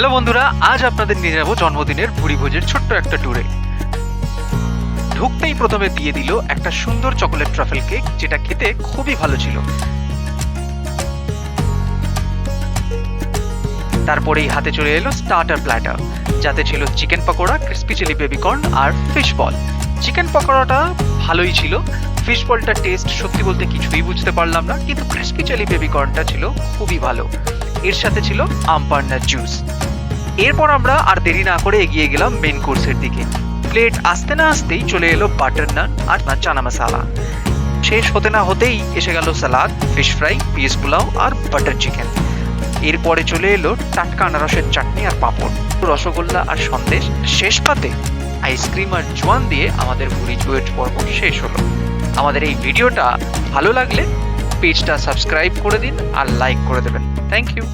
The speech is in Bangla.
হ্যালো বন্ধুরা, আজ আপনাদের নিয়ে যাবো জন্মদিনের ভুরিভোজের ছোট্ট একটা ট্যুরে। ঢুকতেই প্রথমে দিয়ে দিল একটা সুন্দর চকোলেট ট্রাফেল কেক, যেটা খেতে খুবই ভালো ছিল। তারপরেই হাতে চলে এলো স্টার্টার প্ল্যাটার, যাতে ছিল chicken pakora, crispy chilli baby corn আর ফিশ বল। চিকেন পকোড়াটা ভালোই ছিল, ফিশ বলটা টেস্ট সত্যি বলতে কিছুই বুঝতে পারলাম না, কিন্তু ক্রিস্পি চিলি বেবিকর্নটা ছিল খুবই ভালো। এর সাথে ছিল আমপান্নার জুস। এরপর আমরা আর দেরি না করে এগিয়ে গেলাম মেন কোর্সের দিকে। প্লেট আসতে না আসতেই চলে এলো বাটার নান আর চানা মশালা। শেষ হতে না হতেই এসে গেল সালাদ, ফিশ ফ্রাই, পিস পোলাও আর বাটার চিকেন। এরপরে চলে এলো টাটকা আনারসের চাটনি আর পাঁপড়, রসগোল্লা আর সন্দেশ। শেষ পাতে আইসক্রিম আর জোয়ান দিয়ে আমাদের ভুরিভোজ পর্ব শেষ হলো। আমাদের এই ভিডিওটা ভালো লাগলে পেজটা সাবস্ক্রাইব করে দিন আর লাইক করে দেবেন। Thank you.